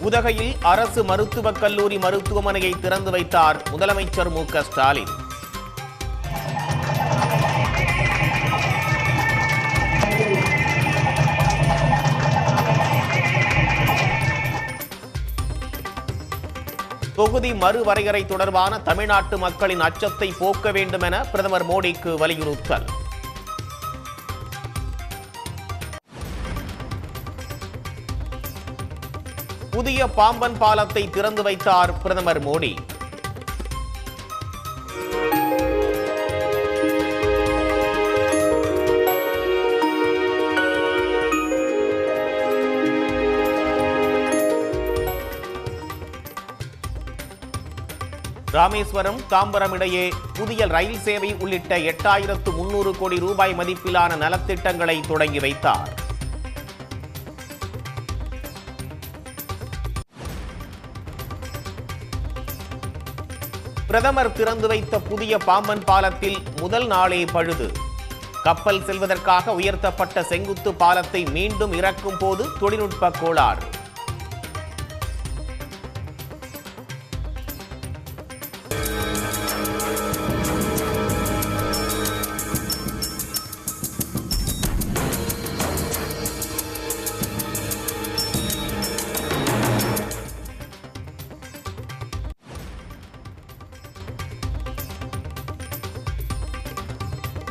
உதகையில் அரசு மருத்துவக் கல்லூரி மருத்துவமனையை திறந்து வைத்தார் முதலமைச்சர் மு.க. ஸ்டாலின். தொகுதி மறுவரையறை தொடர்பான தமிழ்நாட்டு மக்களின் அச்சத்தை போக்க வேண்டும் என பிரதமர் மோடிக்கு வலியுறுத்தல். புதிய பாம்பன் பாலத்தை திறந்து வைத்தார் பிரதமர் மோடி. ராமேஸ்வரம் தாம்பரம் இடையே புதிய ரயில் சேவை உள்ளிட்ட 8300 கோடி ரூபாய் மதிப்பிலான நலத்திட்டங்களை தொடங்கி வைத்தார். பிரதமர் திறந்து வைத்த புதிய பாம்பன் பாலத்தில் முதல் நாளே பழுது. கப்பல் செல்வதற்காக உயர்த்தப்பட்ட செங்குத்து பாலத்தை மீண்டும் இறக்கும் போது தொழில்நுட்ப கோளாறு.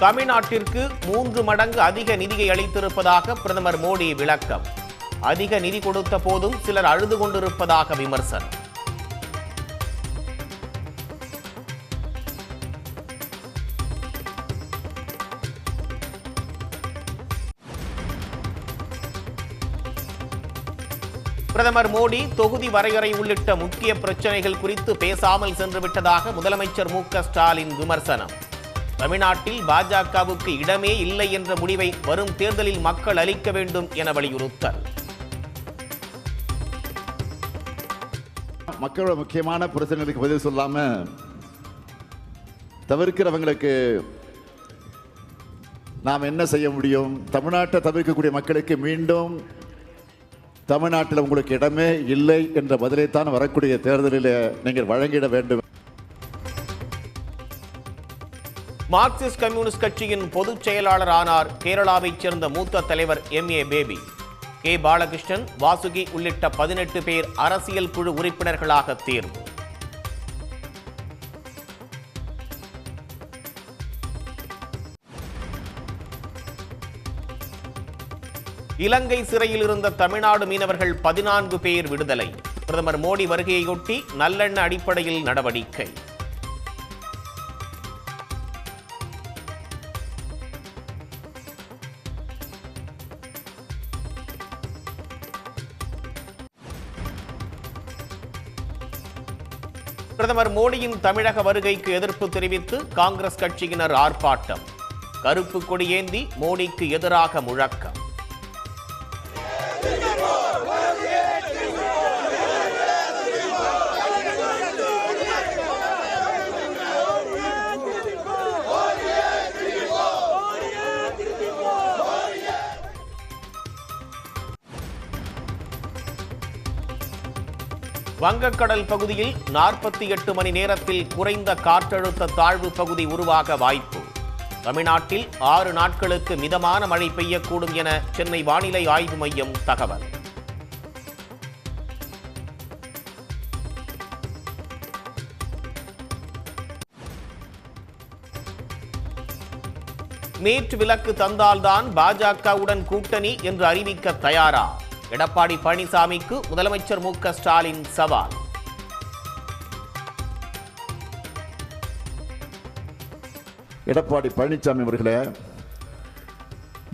தமிழ்நாட்டிற்கு 3 மடங்கு அதிக நிதியை அளித்திருப்பதாக பிரதமர் மோடி விளக்கம். அதிக நிதி கொடுத்த போதும் சிலர் அழுது கொண்டிருப்பதாக விமர்சனம். பிரதமர் மோடி தொகுதி வரையறை உள்ளிட்ட முக்கிய பிரச்சனைகள் குறித்து பேசாமல் சென்றுவிட்டதாக முதலமைச்சர் மு.க. ஸ்டாலின் விமர்சனம். தமிழ்நாட்டில் பாஜகவுக்கு இடமே இல்லை என்ற முடிவை வரும் தேர்தலில் மக்கள் அளிக்க வேண்டும் என வலியுறுத்தல். மக்களோட முக்கியமான பிரச்சனைகளுக்கு பதில் சொல்லாம தவிர்க்கிறவங்களுக்கு நாம் என்ன செய்ய முடியும்? தமிழ்நாட்டை தவிர்க்கக்கூடிய மக்களுக்கு மீண்டும் தமிழ்நாட்டில் உங்களுக்கு இடமே இல்லை என்ற பதிலைத்தான் வரக்கூடிய தேர்தலில் நீங்கள் வழங்கிட வேண்டும். மார்க்சிஸ்ட் கம்யூனிஸ்ட் கட்சியின் பொதுச் செயலாளர் ஆனார் கேரளாவைச் சேர்ந்த மூத்த தலைவர் M.A. Baby. K. Balakrishnan, Vasuki உள்ளிட்ட 18 பேர் அரசியல் குழு உறுப்பினர்களாக தேர்வு. இலங்கை சிறையில் இருந்த தமிழ்நாடு மீனவர்கள் 14 பேர் விடுதலை. பிரதமர் மோடி வருகையொட்டி நல்லெண்ண அடிப்படையில் நடவடிக்கை. பிரதமர் மோடியின் தமிழக வருகைக்கு எதிர்ப்பு தெரிவித்து காங்கிரஸ் கட்சியினர் ஆர்ப்பாட்டம். கருப்பு கொடி ஏந்தி மோடிக்கு எதிராக முழக்கம். வங்கக்கடல் பகுதியில் 48 மணி நேரத்தில் குறைந்த காற்றழுத்த தாழ்வு பகுதி உருவாக வாய்ப்பு. தமிழ்நாட்டில் 6 நாட்களுக்கு மிதமான மழை பெய்யக்கூடும் என சென்னை வானிலை ஆய்வு மையம் தகவல். நேற்று விலக்கு தந்தால்தான் பாஜகவுடன் கூட்டணி என்று அறிவிக்க தயாரா? எடப்பாடி பழனிசாமிக்கு முதலமைச்சர் மு.க. ஸ்டாலின் சவால். எடப்பாடி பழனிசாமி அவர்களே,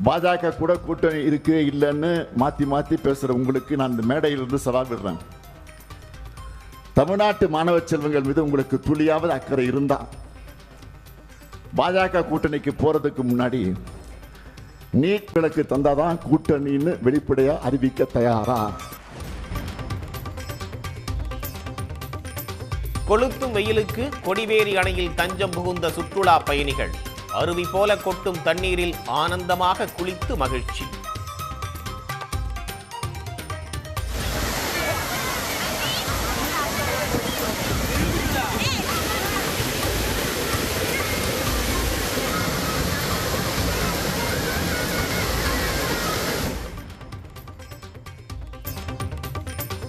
பாஜக கூட கூட்டணி இருக்கு இல்லைன்னு மாத்தி மாத்தி பேசுற உங்களுக்கு நான் இந்த மேடையிலிருந்து சவால் விடுறேன். தமிழ்நாட்டு மாணவ செல்வங்கள் மீது உங்களுக்கு துளியாவது அக்கறை இருந்தா பாஜக கூட்டணிக்கு போறதுக்கு முன்னாடி நீட் விலக்கு தந்தாதான் கூட்டணின்னு வெளிப்படையா அறிவிக்க தயாரா? கொளுத்தும் வெயிலுக்கு கொடிவேரி அணையில் தஞ்சம் புகுந்த சுற்றுலா பயணிகள். அருவி போல கொட்டும் தண்ணீரில் ஆனந்தமாக குளித்து மகிழ்ச்சி.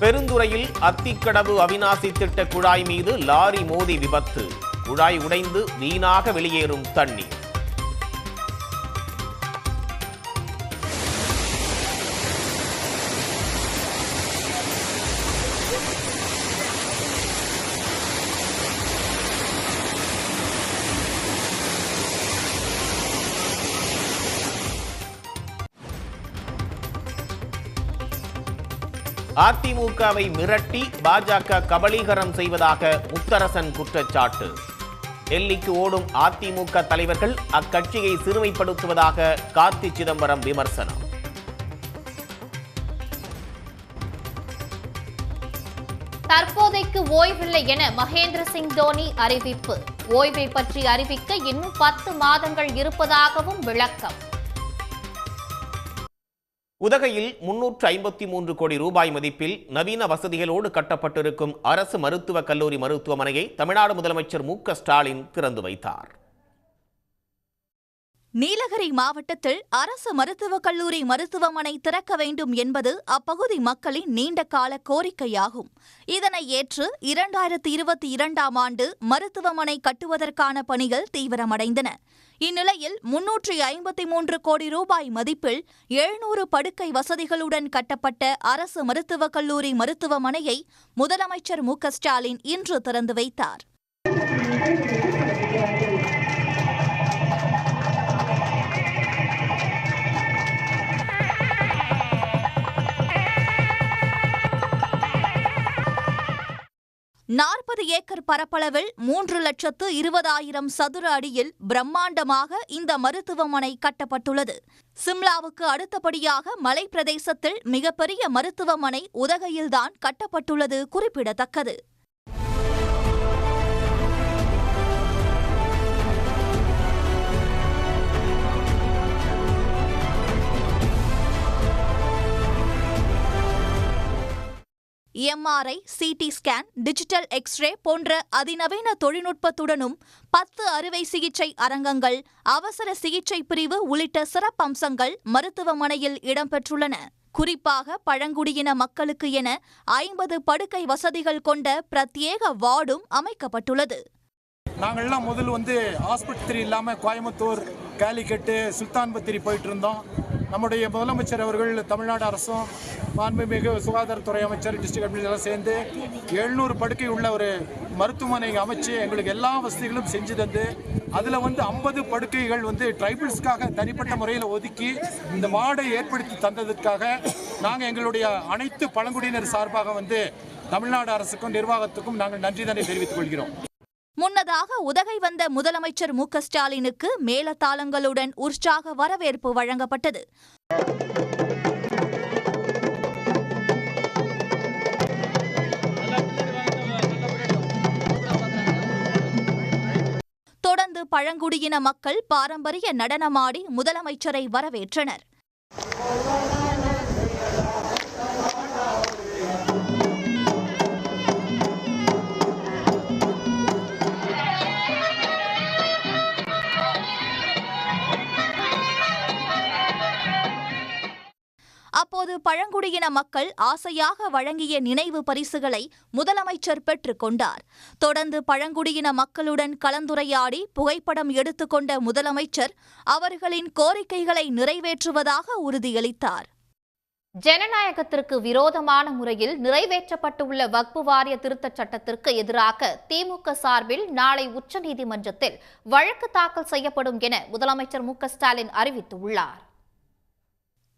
பெருந்துறையில் அத்திக்கடவு அவிநாசி திட்ட குழாய் மீது லாரி மோதி விபத்து. குழாய் உடைந்து வீணாக வெளியேறும் தண்ணீர். அதிமுகவை மிரட்டி பாஜக கபலீகரம் செய்வதாக முத்தரசன் குற்றச்சாட்டு. டெல்லிக்கு ஓடும் அதிமுக தலைவர்கள் அக்கட்சியை சிறுமைப்படுத்துவதாக கார்த்தி சிதம்பரம் விமர்சனம். தற்போதைக்கு ஓய்வில்லை என மகேந்திர சிங் தோனி அறிவிப்பு. ஓய்வை பற்றி அறிவிக்க இன்னும் 10 மாதங்கள் இருப்பதாகவும் விளக்கம். உதகையில் 353 கோடி ரூபாய் மதிப்பில் நவீன வசதிகளோடு கட்டப்பட்டிருக்கும் அரசு மருத்துவக் கல்லூரி மருத்துவமனையை தமிழ்நாடு முதலமைச்சர் மு.க.ஸ்டாலின் திறந்து வைத்தார். நீலகிரி மாவட்டத்தில் அரசு மருத்துவக் கல்லூரி மருத்துவமனை திறக்க வேண்டும் என்பது அப்பகுதி மக்களின் நீண்ட கால கோரிக்கையாகும். இதனை ஏற்று 2022ஆம் ஆண்டு மருத்துவமனை கட்டுவதற்கான பணிகள் தீவிரமடைந்தன. இந்நிலையில் 353 கோடி ரூபாய் மதிப்பில் 700 படுக்கை வசதிகளுடன் கட்டப்பட்ட அரசு மருத்துவக் கல்லூரி மருத்துவமனையை முதலமைச்சர் மு.க.ஸ்டாலின் இன்று திறந்து வைத்தார். நாற்பது ஏக்கர் பரப்பளவில் 3,20,000 சதுர அடியில் பிரம்மாண்டமாக இந்த மருத்துவமனை கட்டப்பட்டுள்ளது. சிம்லாவுக்கு அடுத்தபடியாக மலை பிரதேசத்தில் மிகப்பெரிய மருத்துவமனை உதகையில்தான் கட்டப்பட்டுள்ளது குறிப்பிடத்தக்கது. MRI, CT scan, digital X-ray போன்ற அதிநவீன தொழில்நுட்பத்துடனும் 10 அறுவை சிகிச்சை அரங்கங்கள், அவசர சிகிச்சை பிரிவு உள்ளிட்ட சிறப்பம்சங்கள் மருத்துவமனையில் இடம்பெற்றுள்ளன. குறிப்பாக பழங்குடியின மக்களுக்கு என 50 படுக்கை வசதிகள் கொண்ட பிரத்யேக வார்டும் அமைக்கப்பட்டுள்ளது. நாங்கள்லாம் முதல் ஆஸ்பத்திரி இல்லாமல் கோயம்புத்தூர், காலிக்கட்டு, சுல்தான் பத்திரி போயிட்டு இருந்தோம். நம்முடைய முதலமைச்சர் அவர்கள் தமிழ்நாடு அரசும் மாண்புமிகு சுகாதாரத்துறை அமைச்சர் டிஸ்ட்ரிக்ட் அட்மினிஸ்ட்ரேஷன் சேர்ந்து 700 படுக்கை உள்ள ஒரு மருத்துவமனை அமைச்சு எங்களுக்கு எல்லா வசதிகளும் செஞ்சு தந்து அதில் 50 படுக்கைகள் ட்ரைபிள்ஸ்க்காக தனிப்பட்ட முறையில் ஒதுக்கி இந்த வார்டை ஏற்படுத்தி தந்ததற்காக நாங்கள் எங்களுடைய அனைத்து பழங்குடியினர் சார்பாக தமிழ்நாடு அரசுக்கும் நிர்வாகத்துக்கும் நாங்கள் நன்றிதனை தெரிவித்துக் கொள்கிறோம். முன்னதாக உதகை வந்த முதலமைச்சர் மு.க.ஸ்டாலினுக்கு மேளதாளங்களுடன் உற்சாக வரவேற்பு வழங்கப்பட்டது. தொடர்ந்து பழங்குடியின மக்கள் பாரம்பரிய நடனமாடி முதலமைச்சரை வரவேற்றனர். அப்போது பழங்குடியின மக்கள் ஆசையாக வழங்கிய நினைவு பரிசுகளை முதலமைச்சர் பெற்றுக் கொண்டார். தொடர்ந்து பழங்குடியின மக்களுடன் கலந்துரையாடி புகைப்படம் எடுத்துக்கொண்ட முதலமைச்சர் அவர்களின் கோரிக்கைகளை நிறைவேற்றுவதாக உறுதியளித்தார். ஜனநாயகத்திற்கு விரோதமான முறையில் நிறைவேற்றப்பட்டுள்ள வக்பு வாரிய திருத்தச் சட்டத்திற்கு எதிராக திமுக சார்பில் நாளை உச்சநீதிமன்றத்தில் வழக்கு தாக்கல் செய்யப்படும் என முதலமைச்சர் மு.க.ஸ்டாலின் அறிவித்துள்ளார்.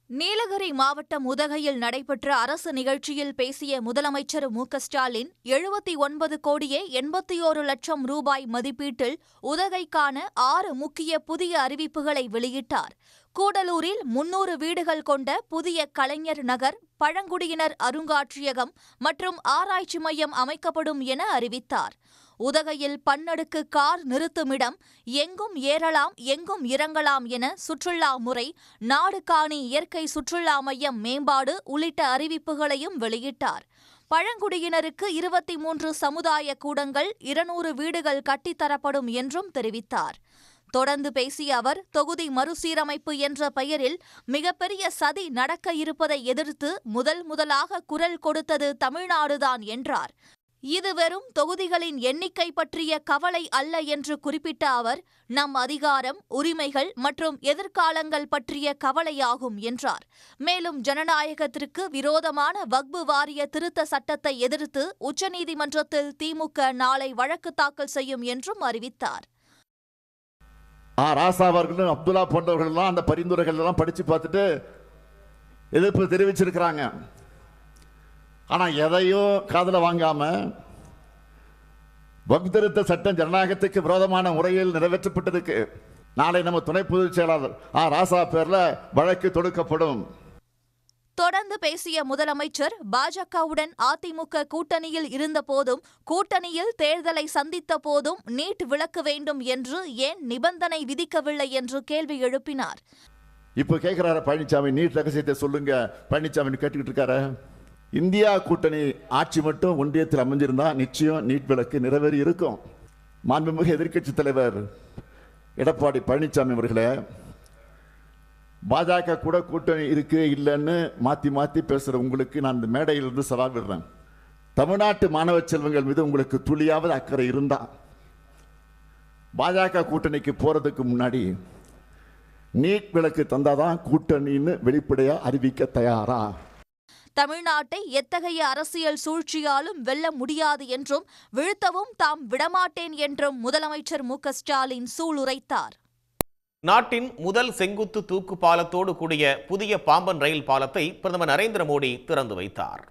நீலகிரி மாவட்டம் உதகையில் நடைபெற்ற அரசு நிகழ்ச்சியில் பேசிய முதலமைச்சர் மு.க.ஸ்டாலின் 79 கோடியே 81 லட்சம் ரூபாய் மதிப்பீட்டில் உதகைக்கான 6 முக்கிய புதிய அறிவிப்புகளை வெளியிட்டார். கூடலூரில் 300 வீடுகள் கொண்ட புதிய கலைஞர் நகர், பழங்குடியினர் அருங்காட்சியகம் மற்றும் ஆராய்ச்சி மையம் அமைக்கப்படும் என அறிவித்தார். உதகையில் பன்னடுக்கு கார் நிறுத்துமிடம், எங்கும் ஏறலாம் எங்கும் இறங்கலாம் என சுற்றுலா முறை, நாடு காணி இயற்கை சுற்றுலா மையம் மேம்பாடு உள்ளிட்ட அறிவிப்புகளையும் வெளியிட்டார். பழங்குடியினருக்கு 23 சமுதாய கூடங்கள், 200 வீடுகள் கட்டித்தரப்படும் என்றும் தெரிவித்தார். தொடர்ந்து பேசிய அவர், தொகுதி மறுசீரமைப்பு என்ற பெயரில் மிகப்பெரிய சதி நடக்க இருப்பதை எதிர்த்து முதலாக குரல் கொடுத்தது தமிழ்நாடுதான் என்றார். இது வெறும் தொகுதிகளின் எண்ணிக்கை பற்றிய கவலை அல்ல என்று குறிப்பிட்ட அவர், நம் அதிகாரம், உரிமைகள் மற்றும் எதிர்காலங்கள் பற்றிய கவலையாகும் என்றார். மேலும் ஜனநாயகத்திற்கு விரோதமான வக்பு வாரிய திருத்த சட்டத்தை எதிர்த்து உச்சநீதிமன்றத்தில் திமுக நாளை வழக்கு தாக்கல் செய்யும் என்றும் அறிவித்தார். ராசா அவர்களும் அப்துல்லா போன்றவர்கள் எல்லாம் அந்த பரிந்துரைகள் எல்லாம் படிச்சு பார்த்துட்டு எதிர்ப்பு தெரிவிச்சிருக்கிறாங்க. ஆனால் எதையும் காதில் வாங்காம வக்பு திருத்த சட்டம் ஜனநாயகத்துக்கு விரோதமான முறையில் நிறைவேற்றப்பட்டதுக்கு நாளை நம்ம துணை பொதுச் செயலாளர் ராசா பேர்ல வழக்கு தொடுக்கப்படும். தொடர்ந்து பேசிய முதலமைச்சர், பாஜகவுடன் அதிமுக கூட்டணியில் இருந்த போதும், கூட்டணியில் தேர்தலை சந்தித்த போதும் நீட் விலக்கு வேண்டும் என்று ஏன் நிபந்தனை விதிக்கவில்லை என்று கேள்வி எழுப்பினார். இப்ப கேட்கிறாரு பழனிசாமி, நீட் ரகசியத்தை சொல்லுங்க. பழனிசாமி கேட்டுக்கிட்டு இருக்காரு. இந்தியா கூட்டணி ஆட்சி மட்டும் ஒன்றியத்தில் அமைஞ்சிருந்தா நிச்சயம் நீட் விலக்கு நிறைவேறி இருக்கும். மாண்புமிகு எதிர்க்கட்சி தலைவர் எடப்பாடி பழனிசாமி அவர்களே, பாஜக கூட கூட்டணி இருக்கு இல்லைன்னு மாத்தி மாத்தி பேசுற உங்களுக்கு நான் இந்த மேடையிலிருந்து சவால் விடுறேன். தமிழ்நாட்டு மாணவ செல்வங்கள் மீது உங்களுக்கு துளியாவது அக்கறை இருந்தா பாஜக கூட்டணிக்கு போறதுக்கு முன்னாடி நீட் விலக்கு தந்தாதான் கூட்டணின்னு வெளிப்படையா அறிவிக்க தயாரா? தமிழ்நாட்டை எத்தகைய அரசியல் சூழ்ச்சியாலும் வெல்ல முடியாது என்றும், வீழ்த்தவும் தாம் விடமாட்டேன் என்றும் முதலமைச்சர் மு.க.ஸ்டாலின் சூளுரைத்தார். நாட்டின் முதல் செங்குத்து தூக்கு பாலத்தோடு கூடிய புதிய பாம்பன் ரயில் பாலத்தை பிரதமர் நரேந்திர மோடி திறந்து வைத்தார்.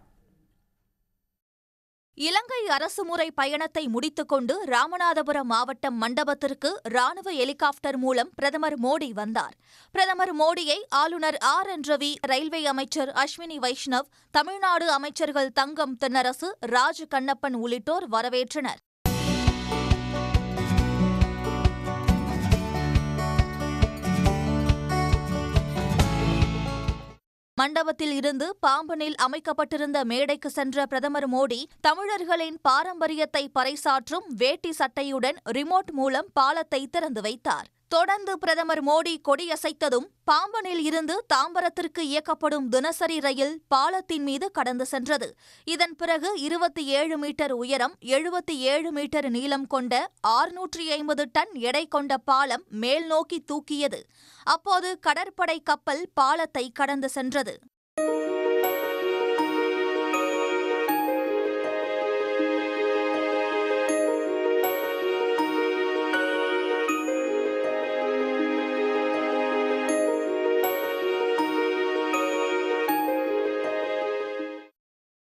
இலங்கை அரசுமுறை பயணத்தை முடித்துக்கொண்டு ராமநாதபுரம் மாவட்டம் மண்டபத்திற்கு ராணுவ ஹெலிகாப்டர் மூலம் பிரதமர் மோடி வந்தார். பிரதமர் மோடியை ஆளுநர் RN ரவி, ரயில்வே அமைச்சர் அஸ்வினி வைஷ்ணவ், தமிழ்நாடு அமைச்சர்கள் தங்கம் தென்னரசு, ராஜ் கண்ணப்பன் உள்ளிட்டோர் வரவேற்றனர். மண்டபத்தில் இருந்து பாம்பனில் அமைக்கப்பட்டிருந்த மேடைக்கு சென்ற பிரதமர் மோடி, தமிழர்களின் பாரம்பரியத்தை பறைசாற்றும் வேட்டி சட்டையுடன் ரிமோட் மூலம் பாலத்தை திறந்து வைத்தார். தொடர்ந்து பிரதமர் மோடி கொடியசைத்ததும் பாம்பனில் இருந்து தாம்பரத்திற்கு இயக்கப்படும் தினசரி ரயில் பாலத்தின் மீது கடந்து சென்றது. இதன் பிறகு 27 மீட்டர் உயரம், 77 மீட்டர் நீளம் கொண்ட 650 டன் எடை கொண்ட பாலம் மேல் நோக்கி தூக்கியது. அப்போது கடற்படை கப்பல் பாலத்தை கடந்து சென்றது.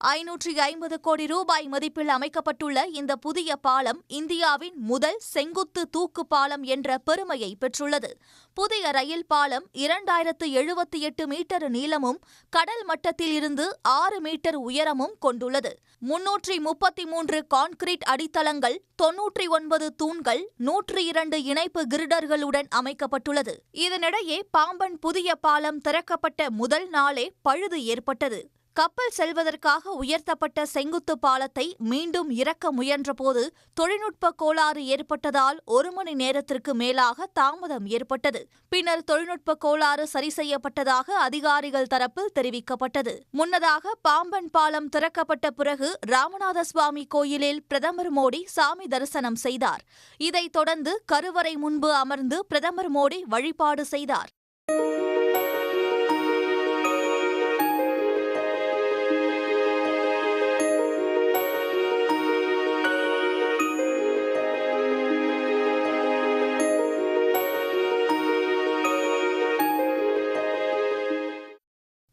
₹550 கோடி மதிப்பில் அமைக்கப்பட்டுள்ள இந்த புதிய பாலம் இந்தியாவின் முதல் செங்குத்து தூக்கு பாலம் என்ற பெருமையை பெற்றுள்ளது. புதிய ரயில் பாலம் 2078 மீட்டர் நீளமும் கடல் மட்டத்தில் இருந்து 6 மீட்டர் உயரமும் கொண்டுள்ளது. 333 கான்கிரீட் அடித்தளங்கள், 99 தூண்கள், 102 இணைப்பு கிரிடர்களுடன் அமைக்கப்பட்டுள்ளது. இதனிடையே பாம்பன் புதிய பாலம் திறக்கப்பட்ட முதல் நாளே பழுது ஏற்பட்டது. கப்பல் செல்வதற்காக உயர்த்தப்பட்ட செங்குத்து பாலத்தை மீண்டும் இறக்க முயன்றபோது தொழில்நுட்ப கோளாறு ஏற்பட்டதால் 1 மணி நேரத்திற்கு மேலாக தாமதம் ஏற்பட்டது. பின்னர் தொழில்நுட்ப கோளாறு சரி செய்யப்பட்டதாக அதிகாரிகள் தரப்பில் தெரிவிக்கப்பட்டது. முன்னதாக பாம்பன் பாலம் திறக்கப்பட்ட பிறகு ராமநாத சுவாமி கோயிலில் பிரதமர் மோடி சாமி தரிசனம் செய்தார். இதைத் தொடர்ந்து கருவறை முன்பு அமர்ந்து பிரதமர் மோடி வழிபாடு செய்தார்.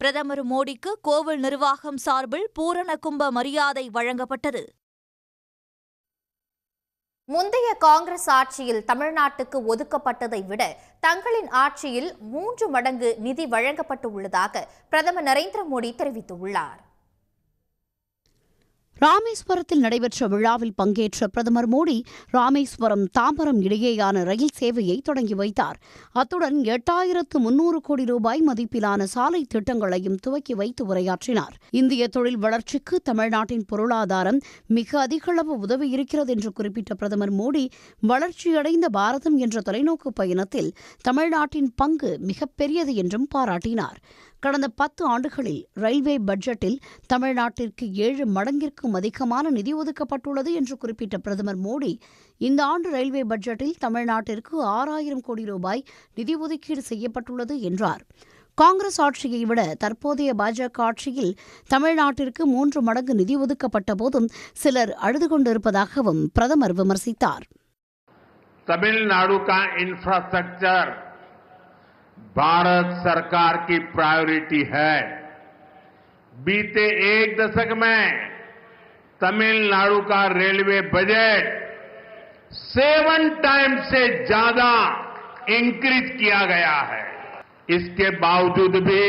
பிரதமர் மோடிக்கு கோவில் நிர்வாகம் சார்பில் பூரண கும்ப மரியாதை வழங்கப்பட்டது. முந்தைய காங்கிரஸ் ஆட்சியில் தமிழ்நாட்டுக்கு ஒதுக்கப்பட்டதை விட தங்களின் ஆட்சியில் 3 மடங்கு நிதி வழங்கப்பட்டு உள்ளதாக பிரதமர் நரேந்திர மோடி தெரிவித்துள்ளார். ராமேஸ்வரத்தில் நடைபெற்ற விழாவில் பங்கேற்ற பிரதமர் மோடி ராமேஸ்வரம் தாம்பரம் இடையேயான ரயில் சேவையை தொடங்கி வைத்தார். அத்துடன் 8300 கோடி ரூபாய் மதிப்பிலான சாலை திட்டங்களையும் துவக்கி வைத்து உரையாற்றினார். இந்திய தொழில் வளர்ச்சிக்கு தமிழ்நாட்டின் பொருளாதாரம் மிக அதிகளவு உதவி இருக்கிறது என்று குறிப்பிட்ட பிரதமர் மோடி வளர்ச்சியடைந்த பாரதம் என்ற தொலைநோக்கு பயணத்தில் தமிழ்நாட்டின் பங்கு மிகப்பெரியது என்றும் பாராட்டினார். கடந்த 10 ஆண்டுகளில் ரயில்வே பட்ஜெட்டில் தமிழ்நாட்டிற்கு 7 மடங்கிற்கும் அதிகமான நிதி ஒதுக்கப்பட்டுள்ளது என்று குறிப்பிட்ட பிரதமர் மோடி இந்த ஆண்டு ரயில்வே பட்ஜெட்டில் தமிழ்நாட்டிற்கு 6000 கோடி ரூபாய் நிதி ஒதுக்கீடு செய்யப்பட்டுள்ளது என்றார். காங்கிரஸ் ஆட்சியை விட தற்போதைய பாஜக ஆட்சியில் தமிழ்நாட்டிற்கு 3 மடங்கு நிதி ஒதுக்கப்பட்ட போதும் சிலர் அழுது கொண்டிருப்பதாகவும் பிரதமர் விமர்சித்தார். तमिलनाडु का इंफ्रास्ट्रक्चर भारत सरकार की प्रायोरिटी है। बीते 1 दशक में तमिलनाडु का रेलवे बजट 7 टाइम्स से ज्यादा इंक्रीज किया गया है। इसके बावजूद भी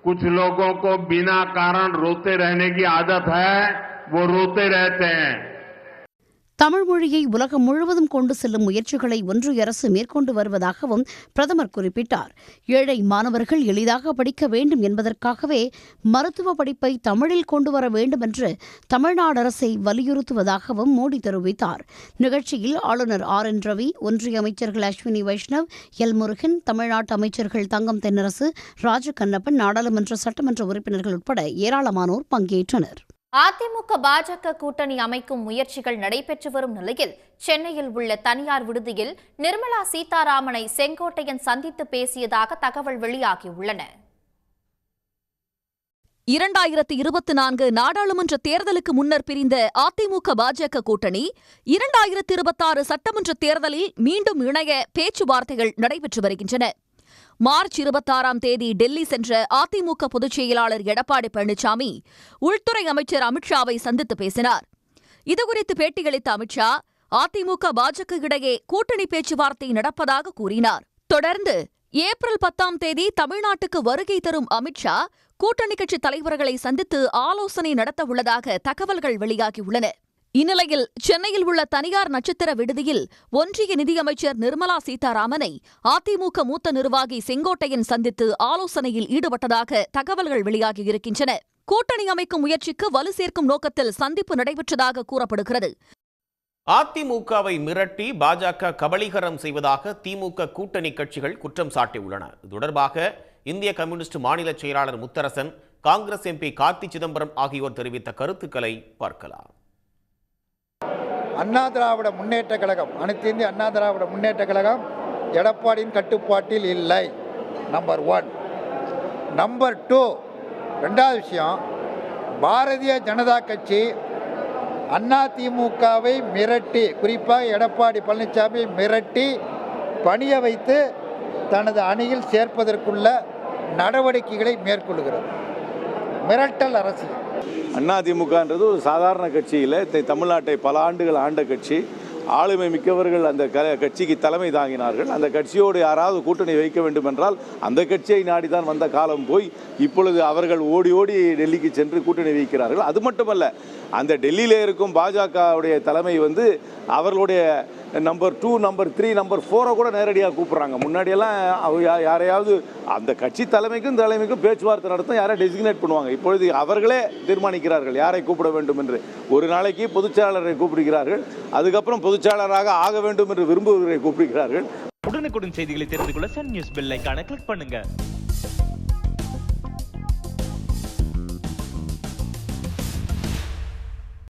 कुछ लोगों को बिना कारण रोते रहने की आदत है, वो रोते रहते हैं। தமிழ் மொழியை உலகம் முழுவதும் கொண்டு செல்லும் முயற்சிகளை ஒன்றிய அரசு மேற்கொண்டு வருவதாகவும் பிரதமர் குறிப்பிட்டார். ஏழை மாணவர்கள் எளிதாக படிக்க வேண்டும் என்பதற்காகவே மருத்துவ படிப்பை தமிழில் கொண்டு வர வேண்டும் என்று தமிழ்நாடு அரசை வலியுறுத்துவதாகவும் மோடி தெரிவித்தார். நிகழ்ச்சியில் ஆளுநர் RN ரவி, ஒன்றிய அமைச்சர்கள் அஸ்வினி வைஷ்ணவ், எல் முருகன், தமிழ்நாட்டு அமைச்சர்கள் தங்கம் தென்னரசு, ராஜகண்ணப்பன், நாடாளுமன்ற சட்டமன்ற உறுப்பினர்கள் உட்பட ஏராளமானோர் பங்கேற்றனர். அதிமுக பாஜக கூட்டணி அமைக்கும் முயற்சிகள் நடைபெற்று வரும் நிலையில் சென்னையில் உள்ள தனியார் விடுதியில் நிர்மலா சீதாராமனை செங்கோட்டையன் சந்தித்து பேசியதாக தகவல் வெளியாகியுள்ளன. 2024 நாடாளுமன்ற தேர்தலுக்கு முன்னர் பிரிந்த அதிமுக பாஜக கூட்டணி 2026 சட்டமன்ற தேர்தலில் மீண்டும் இணைய பேச்சுவார்த்தைகள் நடைபெற்று வருகின்றன. மார்ச் 26ஆம் தேதி டெல்லி சென்ற அதிமுக பொதுச் செயலாளர் எடப்பாடி பழனிசாமி உள்துறை அமைச்சர் அமித்ஷாவை சந்தித்து பேசினார். இதுகுறித்து பேட்டியளித்த அமித்ஷா அதிமுக பாஜக இடையே கூட்டணி பேச்சுவார்த்தை நடப்பதாக கூறினார். தொடர்ந்து ஏப்ரல் 10ஆம் தேதி தமிழ்நாட்டுக்கு வருகை தரும் அமித்ஷா கூட்டணி கட்சி தலைவர்களை சந்தித்து ஆலோசனை நடத்தவுள்ளதாக தகவல்கள் வெளியாகியுள்ளன. இந்நிலையில் சென்னையில் உள்ள தனியார் நட்சத்திர விடுதியில் ஒன்றிய நிதியமைச்சர் நிர்மலா சீதாராமனை அதிமுக மூத்த நிர்வாகி செங்கோட்டையன் சந்தித்து ஆலோசனையில் ஈடுபட்டதாக தகவல்கள் வெளியாகியிருக்கின்றன. கூட்டணி அமைக்கும் முயற்சிக்கு வலு சேர்க்கும் நோக்கத்தில் சந்திப்பு நடைபெற்றதாக கூறப்படுகிறது. அதிமுகவை மிரட்டி பாஜக கபளீகரம் செய்வதாக திமுக கூட்டணி கட்சிகள் குற்றம் சாட்டியுள்ளன. இது தொடர்பாக இந்திய கம்யூனிஸ்ட் மாநில செயலாளர் முத்தரசன், காங்கிரஸ் MP கார்த்தி சிதம்பரம் ஆகியோர் தெரிவித்த கருத்துக்களை பார்க்கலாம். அண்ணா திராவிட முன்னேற்ற கழகம், அனைத்து இந்திய அண்ணா திராவிட முன்னேற்ற கழகம் எடப்பாடியின் கட்டுப்பாட்டில் இல்லை. நம்பர் 1. நம்பர் 2, ரெண்டாவது விஷயம், பாரதிய ஜனதா கட்சி அதிமுகவை மிரட்டி, குறிப்பாக எடப்பாடி பழனிசாமி மிரட்டி பணிய வைத்து தனது அணியில் சேர்ப்பதற்குள்ள நடவடிக்கைகளை மேற்கொள்கிறது. மிரட்டல் அரசியல். அதிமுகன்றது ஒரு சாதாரண கட்சியில் தமிழ்நாட்டை பல ஆண்டுகள் ஆண்ட கட்சி. ஆளுமை மிக்கவர்கள் அந்த கட்சிக்கு தலைமை தாங்கினார்கள். அந்த கட்சியோடு யாராவது கூட்டணி வைக்க வேண்டும் என்றால் அந்த கட்சியை நாடிதான் வந்த காலம் போய் இப்பொழுது அவர்கள் ஓடி ஓடி டெல்லிக்கு சென்று கூட்டணி வைக்கிறார்கள். அது மட்டுமல்ல, அந்த டெல்லியில் இருக்கும் பாஜகவுடைய தலைமை அவர்களுடைய நம்பர் 2, நம்பர் 3, நம்பர் 4 கூட நேரடியாக கூப்பிட்றாங்க. முன்னாடியெல்லாம் யாரையாவது அந்த கட்சி தலைமைக்கும் பேச்சுவார்த்தை நடத்த யாரை டெசிக்னேட் பண்ணுவாங்க. இப்பொழுது அவர்களே தீர்மானிக்கிறார்கள் யாரை கூப்பிட வேண்டும் என்று. ஒரு நாளைக்கு பொதுச்செயலாளரை கூப்பிடுகிறார்கள், அதுக்கப்புறம் பொதுச்செயலாளராக ஆக வேண்டும் என்று விரும்புவதை கூப்பிடுகிறார்கள். உடனுக்குடன் செய்திகளை தெரிந்து கொள்ள சன் நியூஸ் பெல் ஐகானை கிளிக் பண்ணுங்க.